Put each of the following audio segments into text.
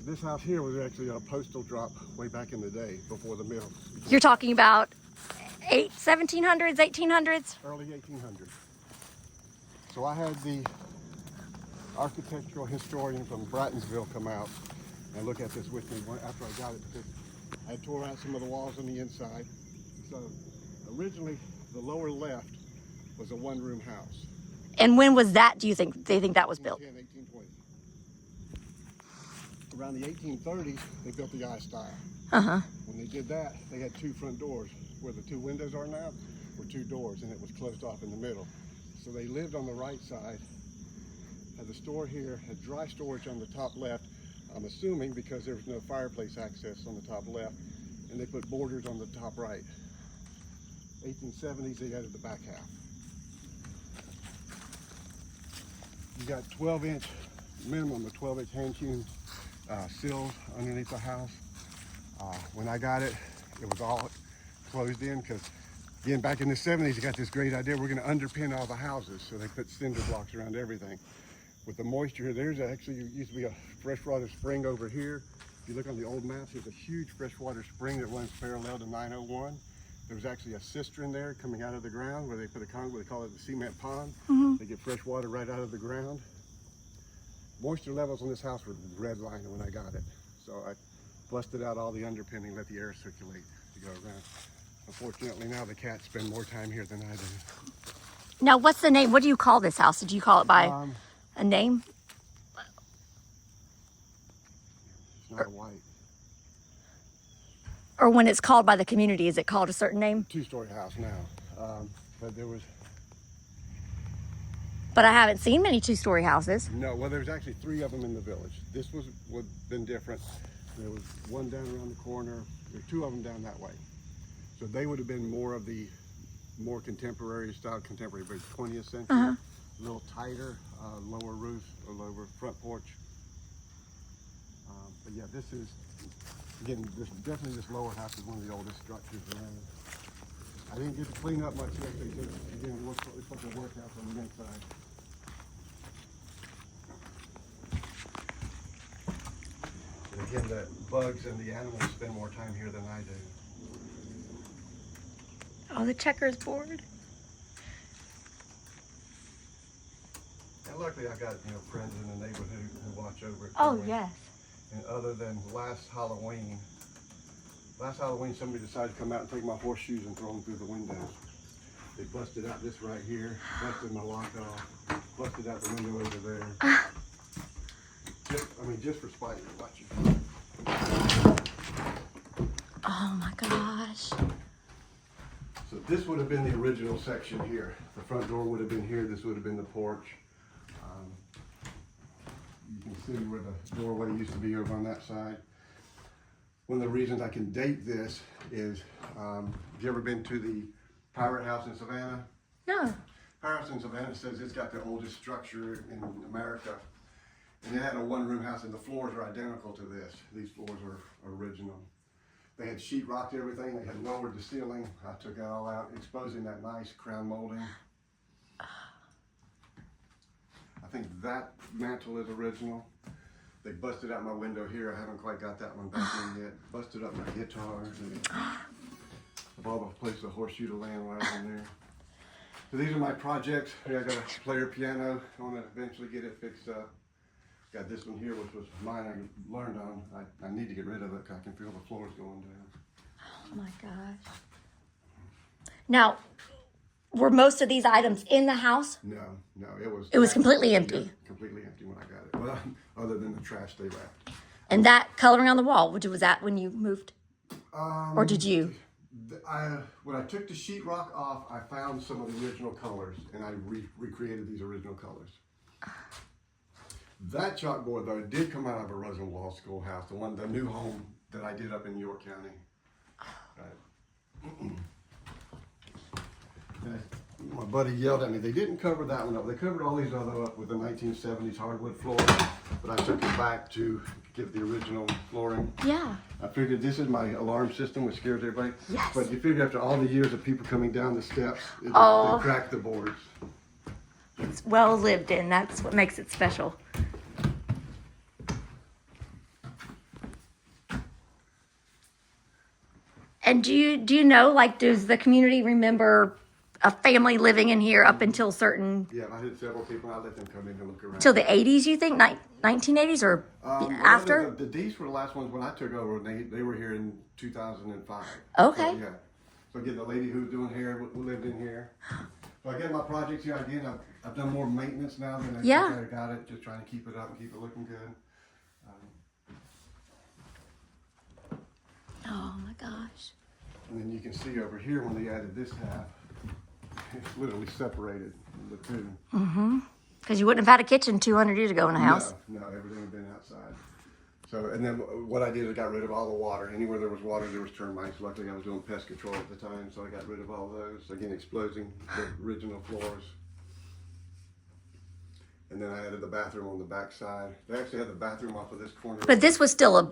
This house here was actually a postal drop way back in the day before the mill. You're talking about 1700s, 1800s? Early 1800s. So I had the architectural historian from Bratonsville come out and look at this with me after I got it, because I tore out some of the walls on the inside. So originally the lower left was a one-room house. And when was that, do you think, they think that was built? 1820. Around the 1830s, they built the I-style. Uh-huh. When they did that, they had two front doors. Where the two windows are now were two doors, and it was closed off in the middle. So they lived on the right side, had the store here, had dry storage on the top left, I'm assuming because there was no fireplace access on the top left, and they put borders on the top right. 1870s, they added the back half. You got 12-inch, minimum of 12-inch hand-hewn sills underneath the house. When I got it, it was all closed in because, again, back in the 70s, you got this great idea, we're going to underpin all the houses. So they put cinder blocks around everything. With the moisture, there's actually used to be a freshwater spring over here. If you look on the old maps, there's a huge freshwater spring that runs parallel to 901. There was actually a cistern there coming out of the ground where they put a concrete, they call it the cement pond. Mm-hmm. They get fresh water right out of the ground. Moisture levels on this house were redlining when I got it. So I busted out all the underpinning, let the air circulate to go around. Unfortunately, now the cats spend more time here than I do. Now, what's the name? What do you call this house? Did you call it by a name? It's not a white. Or when it's called by the community, is it called a certain name? Two-story house now, but there was... But I haven't seen many two-story houses. No, well, there's actually 3 of them in the village. This would have been different. There was one down around the corner. There were 2 of them down that way. So they would have been more of the more contemporary style, contemporary, but 20th century. Uh-huh. A little tighter, lower roof, or lower front porch. But yeah, this is, again, definitely this lower house is one of the oldest structures around. I didn't get to clean up much yesterday because, again, it looks like a workhouse on the inside. And again, the bugs and the animals spend more time here than I do. Oh, the checkers board. And luckily I got, friends in the neighborhood who watch over it. Oh, for me. yes. And other than last Halloween somebody decided to come out and take my horseshoes and throw them through the windows. They busted out this right here, busted my lock off, busted out the window over there. Just for spite. Watch you. Oh my gosh. So this would have been the original section here. The front door would have been here. This would have been the porch. You can see where the doorway used to be over on that side. One of the reasons I can date this is, have you ever been to the Pirate House in Savannah? No. Pirate House in Savannah says it's got the oldest structure in America. And it had a one-room house, and the floors are identical to this. These floors are original. They had sheetrocked everything. They had lowered the ceiling. I took it all out, exposing that nice crown molding. I think that mantle is original. They busted out my window here. I haven't quite got that one back in yet. Busted up my guitars. Of all the places a horseshoe to land while I was in there. So these are my projects. I got a player piano. I want to eventually get it fixed up. Got this one here, which was mine I learned on. I need to get rid of it because I can feel the floors going down. Oh my gosh. Now, were most of these items in the house? No, it was completely empty. Yeah, completely empty when I got it. Well, other than the trash they left. And that coloring on the wall, was that when you moved? Or did you? When I took the sheetrock off, I found some of the original colors, and I recreated these original colors. That chalkboard, though, did come out of a Rosenwald schoolhouse, the new home that I did up in York County. My buddy yelled at me. They didn't cover that one up. They covered all these other up with the 1970s hardwood floor, but I took it back to give the original flooring. Yeah. I figured this is my alarm system, which scares everybody. Yes. But you figure after all the years of people coming down the steps, they cracked the boards. It's well lived in. That's what makes it special. And do you know, like, does the community remember a family living in here up until certain, Yeah, I had several people. I let them come in and look around. till the 80s, you think? 1980s or after? The D's were the last ones when I took over, and they were here in 2005. Okay. So, yeah. So again, the lady who was doing hair lived in here. So again, my projects here, again, I've done more maintenance now than I got it. Just trying to keep it up and keep it looking good. Oh my gosh. And then you can see over here when they added this half, it's literally separated the two. Mm-hmm. Because you wouldn't have had a kitchen 200 years ago in a house. No, everything had been outside. So, and then what I did is I got rid of all the water. Anywhere there was water, there was termites. Luckily, I was doing pest control at the time, so I got rid of all those. Again, exposing the original floors. And then I added the bathroom on the back side. They actually had the bathroom off of this corner. But this was still a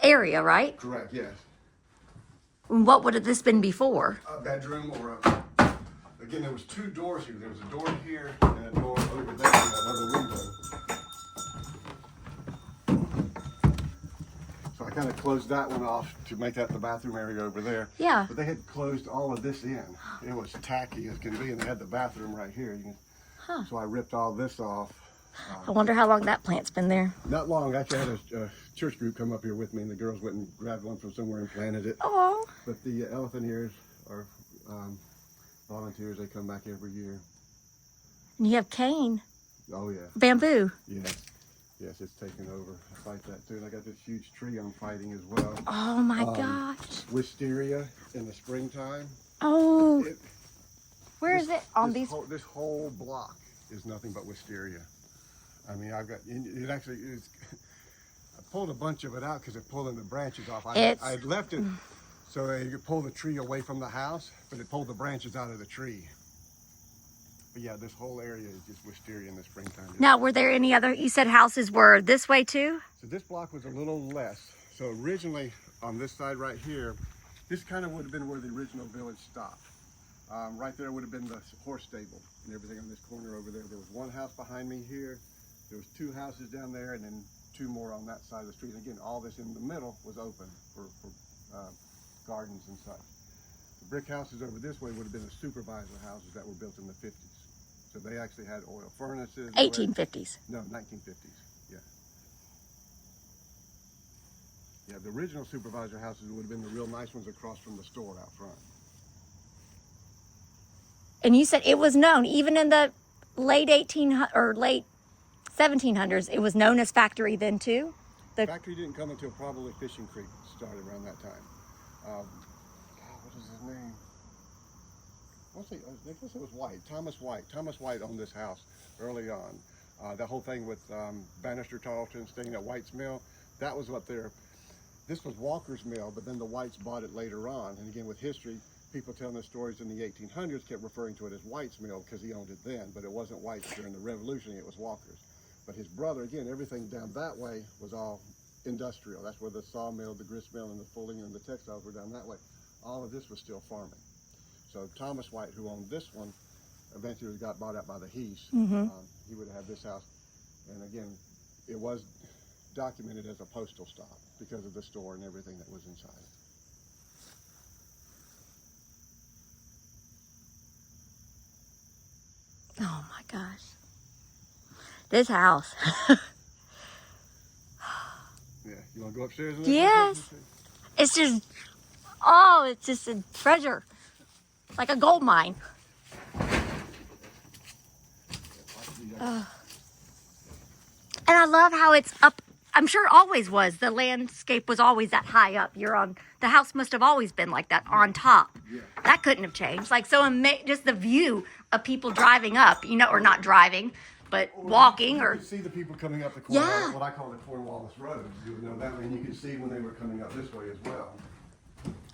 area, right? Correct, yes. What would have this been before? A bedroom or again, there was two doors here. There was a door here and a door over there and another window. So I kind of closed that one off to make that the bathroom area over there. Yeah. But they had closed all of this in. It was tacky as can be, and they had the bathroom right here. So I ripped all this off. I wonder how long that plant's been there. Not long. Actually, I had a church group come up here with me, and the girls went and grabbed one from somewhere and planted it. Oh. But the elephant ears are volunteers. They come back every year. And you have cane. Oh, yeah. Bamboo. Yes. Yes, it's taken over. I fight that too. And I got this huge tree I'm fighting as well. Oh my gosh. Wisteria in the springtime. Oh. Where is it? On these? This whole block is nothing but wisteria. I mean, I've got, it actually is, I pulled a bunch of it out because it's pulling the branches off. I had left it so you could pull the tree away from the house, but it pulled the branches out of the tree. But yeah, this whole area is just wisteria in the springtime. Now, were there any other, you said houses were this way too? So this block was a little less. So originally on this side right here, this kind of would have been where the original village stopped. Right there would have been the horse stable and everything on this corner over there. There was one house behind me here. There was two houses down there and then two more on that side of the street. And again, all this in the middle was open for gardens and such. The brick houses over this way would have been the supervisor houses that were built in the 50s. So they actually had oil furnaces. 1850s. No, 1950s, yeah. Yeah, the original supervisor houses would have been the real nice ones across from the store out front. And you said it was known, even in the late 1700s, it was known as factory then too? The factory didn't come until probably Fishing Creek started around that time. God, what is his name? I guess it was White, Thomas White. Thomas White owned this house early on. The whole thing with Bannister Tarleton staying at White's Mill, that was what this was Walker's Mill, but then the Whites bought it later on. And again, with history, people telling the stories in the 1800s kept referring to it as White's Mill because he owned it then, but it wasn't White's during the Revolution, it was Walker's. But his brother, again, everything down that way was all industrial. That's where the sawmill, the grist mill, and the fulling and the textiles were down that way. All of this was still farming. So Thomas White, who owned this one, eventually got bought out by the Heaths. He would have had this house. And again, it was documented as a postal stop because of the store and everything that was inside. Oh my gosh. This house. Yeah, you want to go upstairs? Yes. It's just a treasure. Like a gold mine. And I love how it's up. I'm sure it always was. The landscape was always that high up. The house must have always been like that on top. Yeah. That couldn't have changed. Like, so just the view of people driving up, or not driving, but walking You could see the people coming up the what I call the Cornwallis Road. You would know that, and you could see when they were coming up this way as well.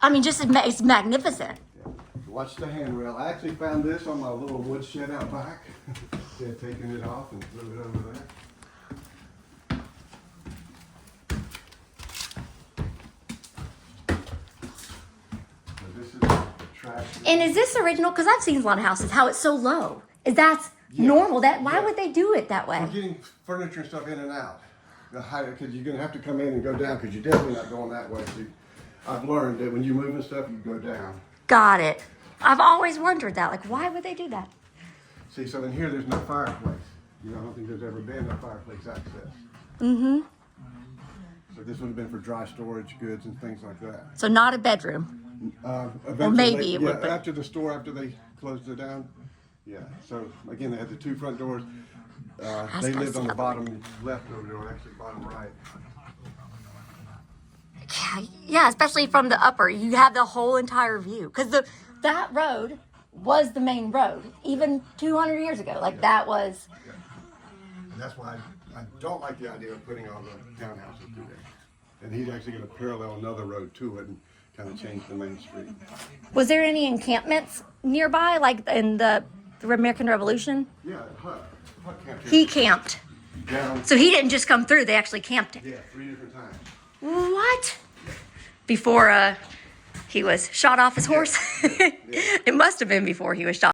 I mean, it's magnificent. Yeah. Watch the handrail. I actually found this on my little wood shed out back. They had taken it off and threw it over there. So this is the trash. And is this original? Because I've seen a lot of houses, how it's so low. That's normal. Why would they do it that way? For getting furniture and stuff in and out. Because you're going to have to come in and go down because you're definitely not going that way. So I've learned that when you move and stuff, you go down. Got it. I've always wondered that. Like, why would they do that? See, so in here, there's no fireplace. You know, I don't think there's ever been a fireplace access. Mm-hmm. So this would have been for dry storage goods and things like that. So not a bedroom. Eventually, maybe it would, but- after the store, after they closed it down. Yeah. So again, they had the two front doors. They lived on the bottom left over there, or actually bottom right. Yeah, especially from the upper, you have the whole entire view. Because that road was the main road, even 200 years ago. Like that was. Yeah. And that's why I don't like the idea of putting all the townhouses through there. And he's actually going to parallel another road to it and kind of change the main street. Was there any encampments nearby, like in the American Revolution? Yeah, Hut camped here. He camped. Down. So he didn't just come through, they actually camped it. Yeah, 3 different times. What? Before he was shot off his horse? It must have been before he was shot.